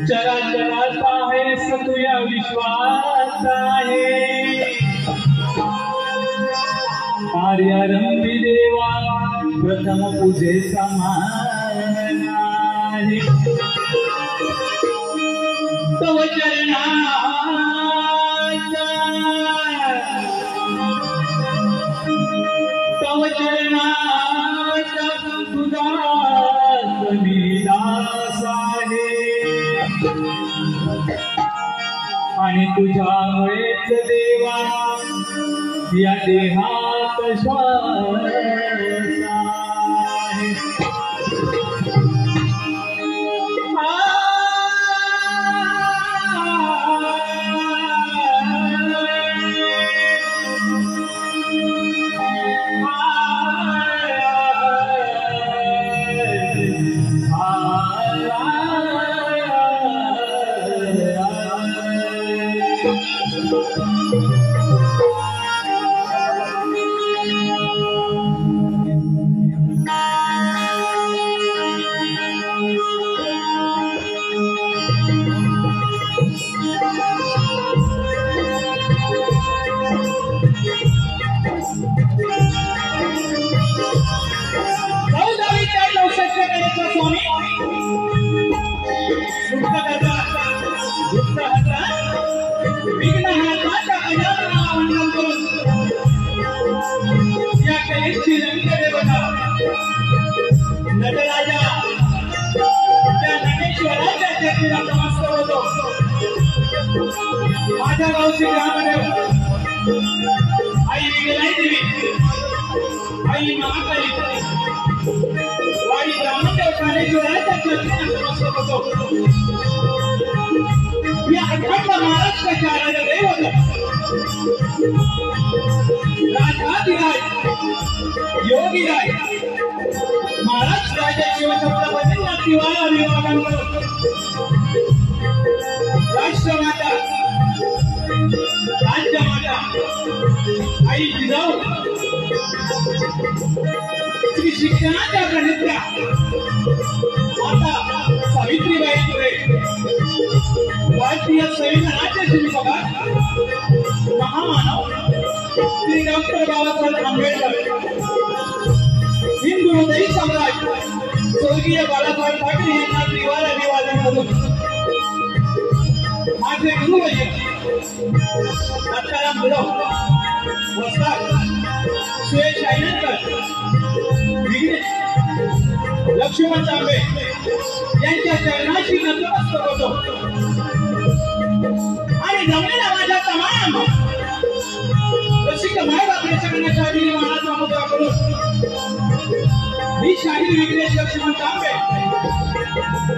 चराचराचा आहेस तुया विश्वास आहे कार्यारंभी देवा प्रथम पूजे समान आहे तव चरणाचा तुझा दास आहे आणि तुझ्यामुळेच देवा या देहात श्वास आहे नटराजा त्या नटेश्वराच्या चेतीला नमस्कार होतो माझ्या गावची ग्रामदेव आई विगलाई देवी आई महाकाली वाडी ग्रामदेव कालेश्वराच्या चेतीला नमस्कार होतो या अखंड महाराष्ट्राच्या आराध्य दैवत राजाधिराज योगीराज महाराज राजा शिवछत्रपतींना दिवाळी अभिवादन करून राष्ट्रमाता राज्यमाता आई जिजाऊ श्री शिक्षणाच्या प्रणेत्या माता सावित्रीबाई फुले भारतीय संविधानाचे शिल्पकार महामानव श्री डॉक्टर बाबासाहेब आंबेडकर हिंदू हृदय सम्राट स्वर्गीय बाळासाहेब ठाकरे यांना त्रिवार अभिवादन करून माझे गुरुवर्य दत्ताराम गुरव वस्ताद सुयश आयनकर विघ्नेश लक्ष्मण तांबे यांच्या चरणाशी नतमस्तक होतो आणि जमलेल्या माझ्या तमाम रसिक मायबापाच्या चरणाच्या आधी मानाचा मुद्रा करून मी शाहीर विघ्नेश लक्ष्मण तांबे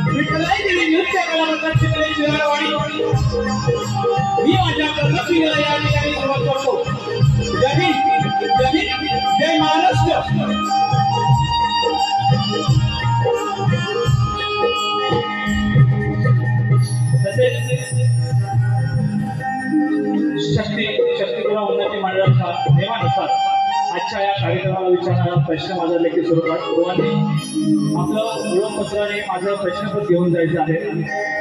विठ्ठलाई देवी नृत्य कला मंडळाची शिराळवाडी मी माझ्या प्रथम या ठिकाणी सुरुवात करतो जय हिंद जय महाराष्ट्र शक्तीपुरा उन्नती मंडळाच्या नियमानुसार आजच्या या कार्यक्रमाला विचारणारा प्रश्न माझा लेखी स्वरूपात सर्वांनी आपलं ओळखपत्राने माझं प्रश्नपत्र घेऊन जायचं आहे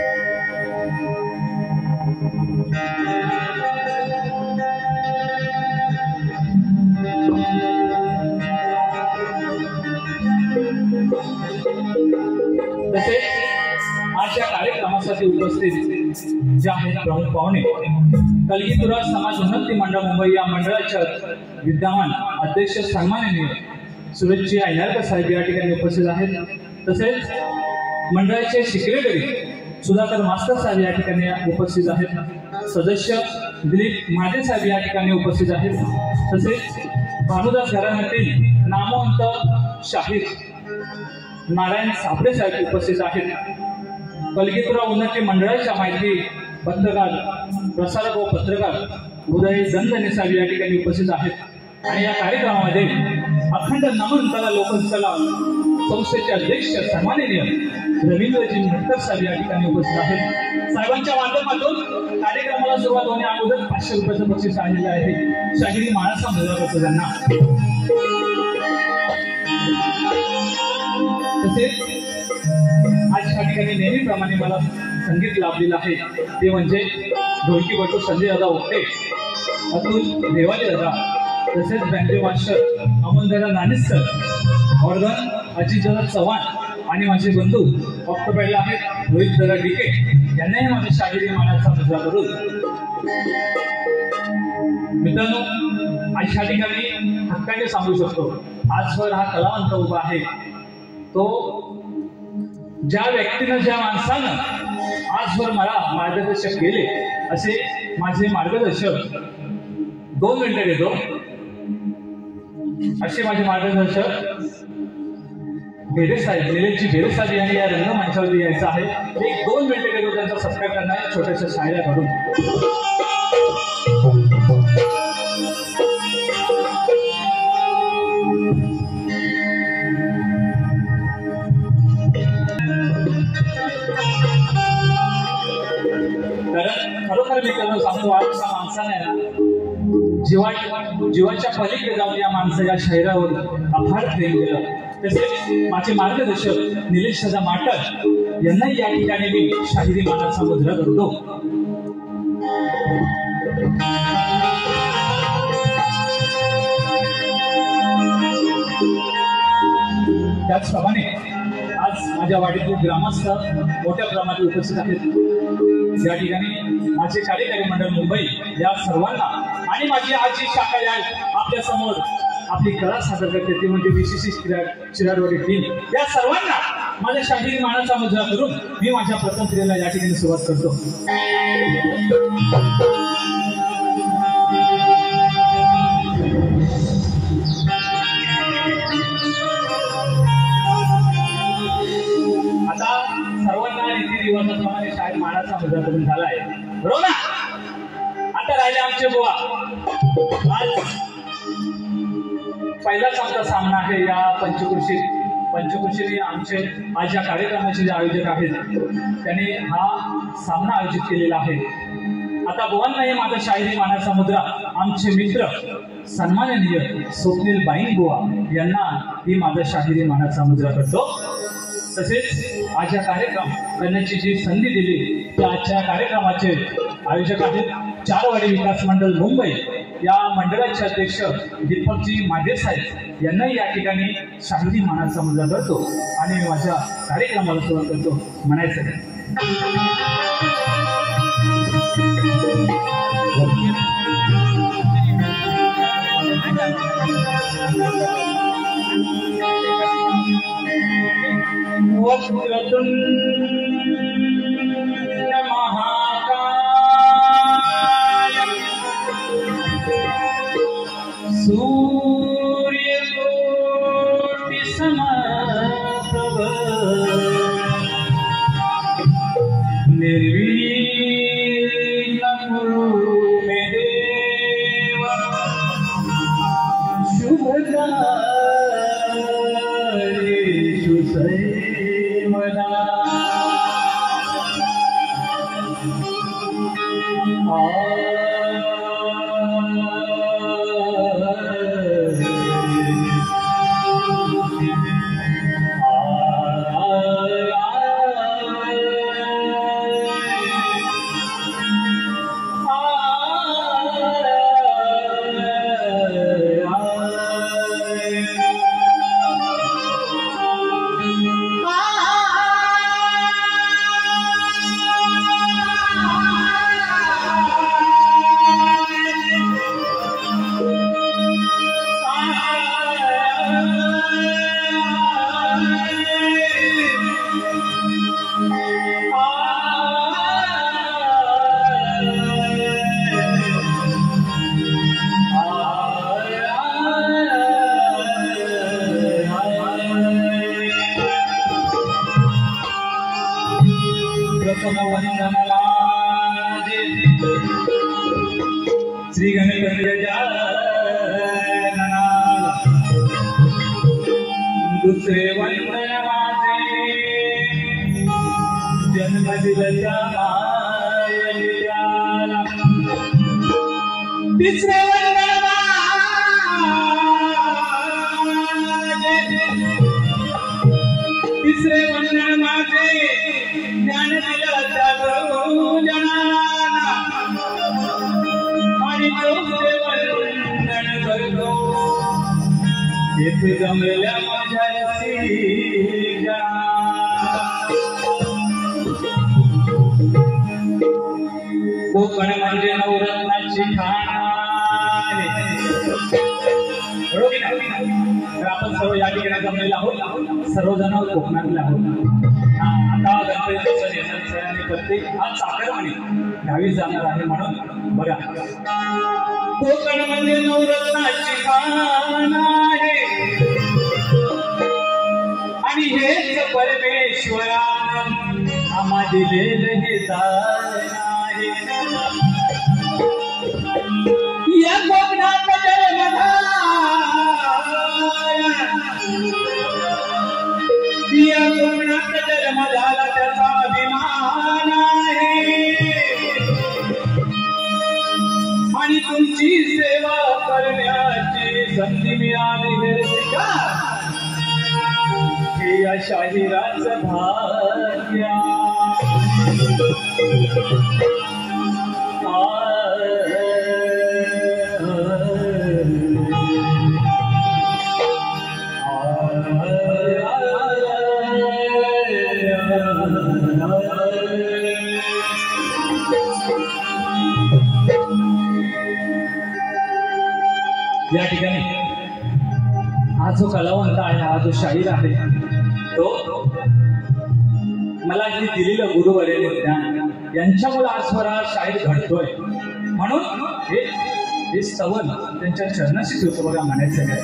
तसेच आज या कार्यक्रमासाठी उपस्थित जे आहेत प्रमुख पाहुणे कलगीतुरा समाज उन्नती मंडळ मुंबई या मंडळाच्या विद्यमान अध्यक्ष सन्माननीय सुरेशजी ऐनारकर साहेब या ठिकाणी उपस्थित आहेत। तसेच मंडळाचे सेक्रेटरी सुधाकर मास्तर साहेब या ठिकाणी उपस्थित आहेत। सदस्य दिलीप माने साहेब या ठिकाणी उपस्थित आहेत। तसेच भानुदास घराण्यातील नामवंत शाहीर नारायण साबळे साहेब उपस्थित आहेत। कलगीतुरा उन्नती मंडळाच्या माहिती पत्रकार प्रसारक व पत्रकार उदय दंदने साहेब या ठिकाणी उपस्थित आहेत। आणि या कार्यक्रमामध्ये अखंड नमन कला लोककला संस्थेचे अध्यक्ष सन्माननीय रवींद्रजी नटकर साहेब या ठिकाणी उपस्थित आहेत। साहेबांच्या माध्यमातून कार्यक्रमाला सुरुवात होण्या अगोदर 500 रुपयाचं बक्षीस आलेलं आहे। शाहिरी माळाचा मुलगा करतो त्यांना। तसेच आज या ठिकाणी नेहमीप्रमाणे मला संगीत लाभलेलं आहे ते म्हणजे ढोलकी बटू संजय दादा ओके, अतुल देवाली दादा, तसेच banjo master अमोलदादा नानिस्कर, organ Ajit Dada Chavan आणि माझे बंधू ऑक्टोबरला आहेत रोहित दादा डिके यांनाही माझ्या शाहिरी मानाचा मुजरा करून। मित्रांनो, आज या ठिकाणी हक्काने सांगू शकतो आजवर हा कलावंत उभा आहे तो ज्या व्यक्तीनं ज्या माणसानं आजवर मला मार्गदर्शक केले असे माझे मार्गदर्शक 2 मिनिटं घेतो असे माझे मार्गदर्शक भेडे साहेब निलेशजी भेडे साहेब यांनी या रंगमंचावरती यायचं आहे। 1-2 मिनिटं घेतो त्यांचा सत्कार करणार छोट्याशा शायरा घडून। खरोखर मी त्यांना सांगतो आज त्या माणसाने जीवाच्या पलीकडे जाऊन या माणसाच्या शहरावर अफाट प्रेम केलं। तसेच माझे मार्गदर्शक निलेश दादा माटर यांनाही या ठिकाणी मी शाहिरी मानाचा मुजरा करतो। त्याचप्रमाणे आज माझ्या वाडीतील ग्रामस्थ मोठ्या प्रमाणात उपस्थित आहेत। या ठिकाणी माझे कार्यकारी मंडळ मुंबई या सर्वांना आणि माझी आजी शाखा या आपल्या समोर आपली कला सादर करते ती म्हणजे VCC शिराडवाडी टीम, या सर्वांना माझ्या शाहिरी मानाचा मुजरा करून मी माझ्या प्रथम क्रियेला या ठिकाणी सुरुवात करतो। आता सर्वांना रीतिरिवाजाप्रमाणे शाहीर मानाचा मुजरा करून झाला आहे, बरोबर ना? आता राहिले आमचे बुवा। आज पहिलाच आमचा सामना आहे या पंचकृषी आमचे आज या कार्यक्रमाचे जे आयोजक आहेत त्यांनी हा सामना आयोजित केलेला आहे। आता बुवांनाही माझा शाहिरी मानाचा मुजरा आमचे मित्र सन्माननीय स्वप्नील बाईन बुवा यांना ही माझा शाहिरी मानाचा मुजरा करतो। तसेच आज या कार्यक्रम करण्याची जी संधी दिली त्या आजच्या कार्यक्रमाचे आयोजक आहेत चारवाडी विकास मंडळ मुंबई या मंडळाचे अध्यक्ष दीपकजी मागे साहेब यांनाही या ठिकाणी शाहिरी मानाचा मुजरा करतो आणि मी माझ्या कार्यक्रमाला सुरुवात करतो म्हणायचं वक्रतुंड सूर्यकोटि समप्रभ निर्विघ्नं कुरु मे देव शुभकार्येषु सर्वदा। श्री गणपती दुसरे वंदन माझे जन्मदिवसा तिसरे वंदन तिसरे वंदन माझे ज्ञान दिलं त्या गुरुजना आणि चौथे वंदन करतो येथे जमलेल्या माझ्या सीजा कोकण म्हणजे नवरत्नाची खाण आहे बरोबर आहे तर आपण सर्व या ठिकाणी जमलेलो आहोत सर्वजण कोकणातले आहोत आता गणपतीचं येण्याचं आणि प्रत्येक हा चाकरमानी गावी जाणार आहे म्हणून बघा कोकण म्हणजे नवरत्नाची खाण आहे आणि हेच परमेश्वरानं आम्हा दिलेलं हे दान आहे या कोकणात या कोकणात जन्म झाला त्याचा अभिमान आहे आणि तुमची सेवा करण्याची संधी मिळाली हे या शाहिराचं भाग्य या ठिकाणी हा जो कलावंत आहे हा जो शाहीर आहे तो मला जे दिलेलं गुरुवर्य ज्ञान यांच्यामुळे आजवर हा शाहीर घडतोय म्हणून हे स्तवन त्यांच्या चरणाशी ठेवतो बघा म्हणायचं काय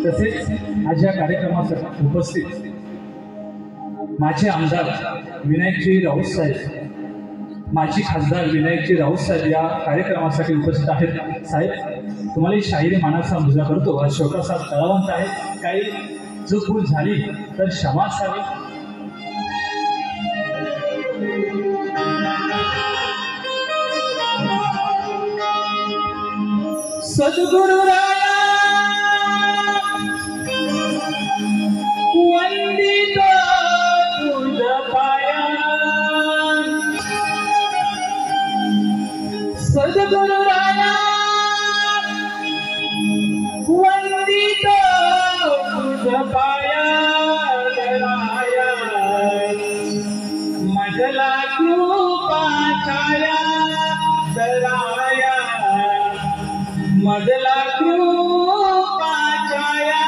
तसेच आज या कार्यक्रमासाठी उपस्थित माझे आमदार विनायकजी राऊत साहेब माजी खासदार विनायकजी राऊत साहेब या कार्यक्रमासाठी उपस्थित आहेत साहेब तुम्हाला शाहिरी मानाचा मुजरा करतो हा छोटासा कलावंत आहे काही चूक झाली तर क्षमा असावी सद्गुरु वंदित तुझ पाया सद्गुरु राया वंदित तुझ पाया राया मजला कृपा छाया दराया मजला कृपा छाया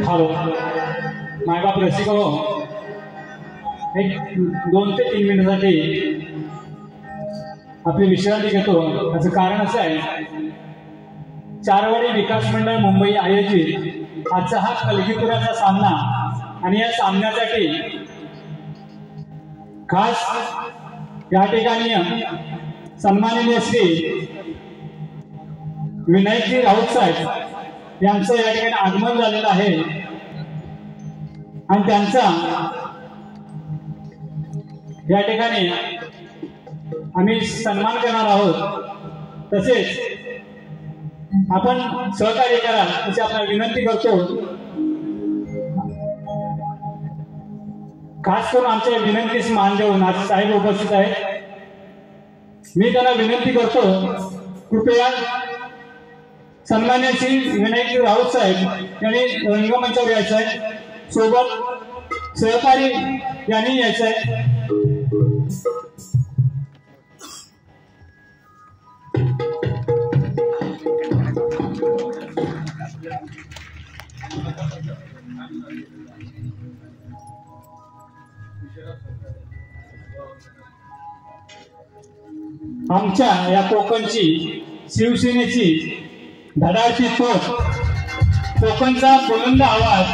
हॅलो मायबाप रसिक हो, एक 2 ते 3 मिनिटांसाठी आपली विश्रांती घेतो. त्याचं कारण असं आहे, चारवाडी विकास मंडळ मुंबई आयोजित आजचा हा कलगीपुराचा सामना आणि या सामन्यासाठी खास या ठिकाणी सन्माननीय श्री विनायकजी राऊत साहेब यांचं या ठिकाणी आगमन झालेलं आहे आणि त्यांचा या ठिकाणी आम्ही सन्मान करणार आहोत. तसेच आपण सहकार्य करा अशी आपल्याला विनंती करतो. खास करून आमच्या विनंतीस मान देऊन आज साहेब उपस्थित आहेत. मी त्यांना विनंती करतो, कृपया सन्मान्य श्री विनायक राऊत साहेब यांनी रंगमंचावर यायचं आहे, सोबत सहकारी यांनी यायचं आहे. आमच्या या कोकणची शिवसेनेची धडाडती तोफ, कोकणचा बुलंद आवाज,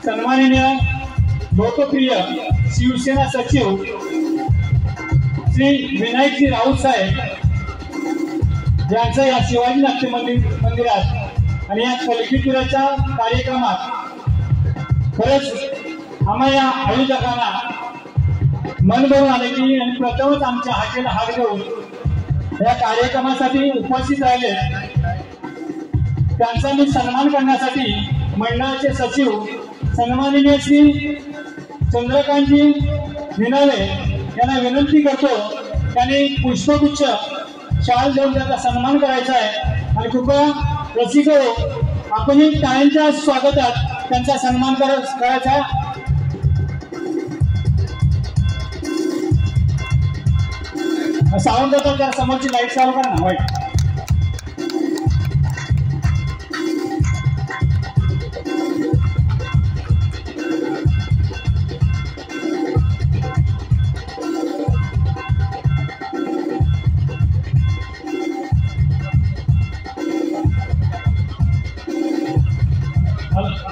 सन्माननीय लोकप्रिय शिवसेना सचिव श्री विनायकजी राऊत साहेब यांचं या शिवाजी नाट्य मंदिरात आणि या कलगीपुराच्या कार्यक्रमात खरंच आम्हाला या आयोजकांना मन भरून आले की आणि प्रथमच आमच्या हाकेला हात घेऊन या कार्यक्रमासाठी उपस्थित राहिले. त्यांचा मी सन्मान करण्यासाठी मंडळाचे सचिव सन्माननीय श्री चंद्रकांतजी निनाळे यांना विनंती करतो, त्यांनी पुष्पगुच्छ शाल देऊन त्याचा सन्मान करायचा आहे. आणि कृपया रसिक आपणही टाळ्यांच्या स्वागतात त्यांचा सन्मान करायचा. सावंत होता त्या समोरची लाईट चालू करा ना. वाईट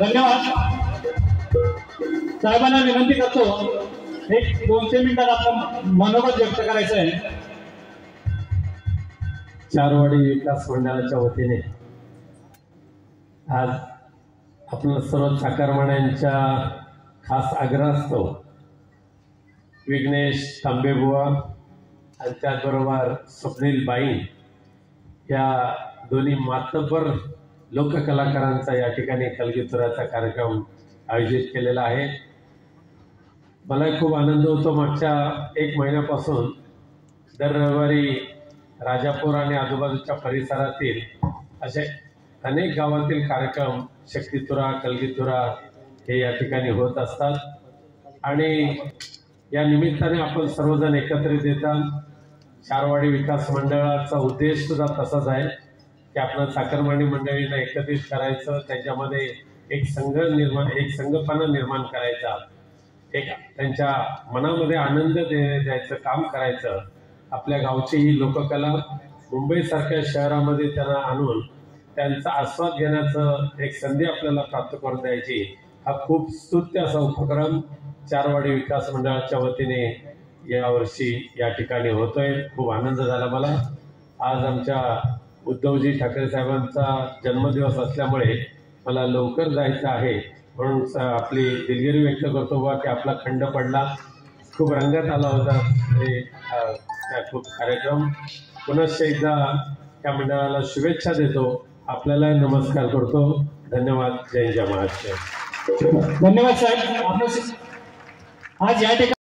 धन्यवाद. साहेबांना विनंती करतो एक 2-3 मिनिटात आपलं मनोगत व्यक्त करायचं आहे। चारवाडी विकास मंडळाच्या वतीने आज आपल्या सर्व चाकरमान्यांच्या खास आग्रहास्तव विघ्नेश तांबेबुवा आणि त्याचबरोबर स्वप्नील बाई या दोन्ही मातब्बर लोककलाकारांचा या ठिकाणी कलगीतुराचा कार्यक्रम आयोजित केलेला आहे। मला खूप आनंद होतो। मागच्या 1 महिन्यापासून दर रविवारी राजापूर आणि आजूबाजूच्या परिसरातील असे अनेक गावातील कार्यक्रम शक्तितुरा कलगीतुरा हे या ठिकाणी होत असतात आणि या निमित्ताने आपण सर्वजण एकत्रित येतात। चारवाडी विकास मंडळाचा उद्देश सुद्धा तसाच आहे की आपण चाकरमानी मंडळींना एकत्रित करायचं, त्यांच्यामध्ये एक संघपणा निर्माण करायचा, एक त्यांच्या मनामध्ये आनंद द्यायचं काम करायचं। आपल्या गावची ही लोककला मुंबईसारख्या शहरामध्ये त्यांना आणून त्यांचा आस्वाद घेण्याचं एक संधी आपल्याला प्राप्त करून द्यायची, हा खूप स्तुत्य असा उपक्रम चारवाडी विकास मंडळाच्या वतीने यावर्षी या ठिकाणी होतोय। खूप आनंद झाला मला। आज आमच्या उद्धवजी ठाकरे साहेबांचा जन्मदिवस असल्यामुळे मला लवकर जायचं आहे, म्हणून आपली दिलगिरी व्यक्त करतो बा की आपला खंड पडला, खूप रंगात आला होता खूप कार्यक्रम। पुनश्च एकदा त्या मंडळाला शुभेच्छा देतो, आपल्याला नमस्कार करतो। धन्यवाद। जय जय महाराष्ट्र। धन्यवाद साहेब। आज या ठिकाणी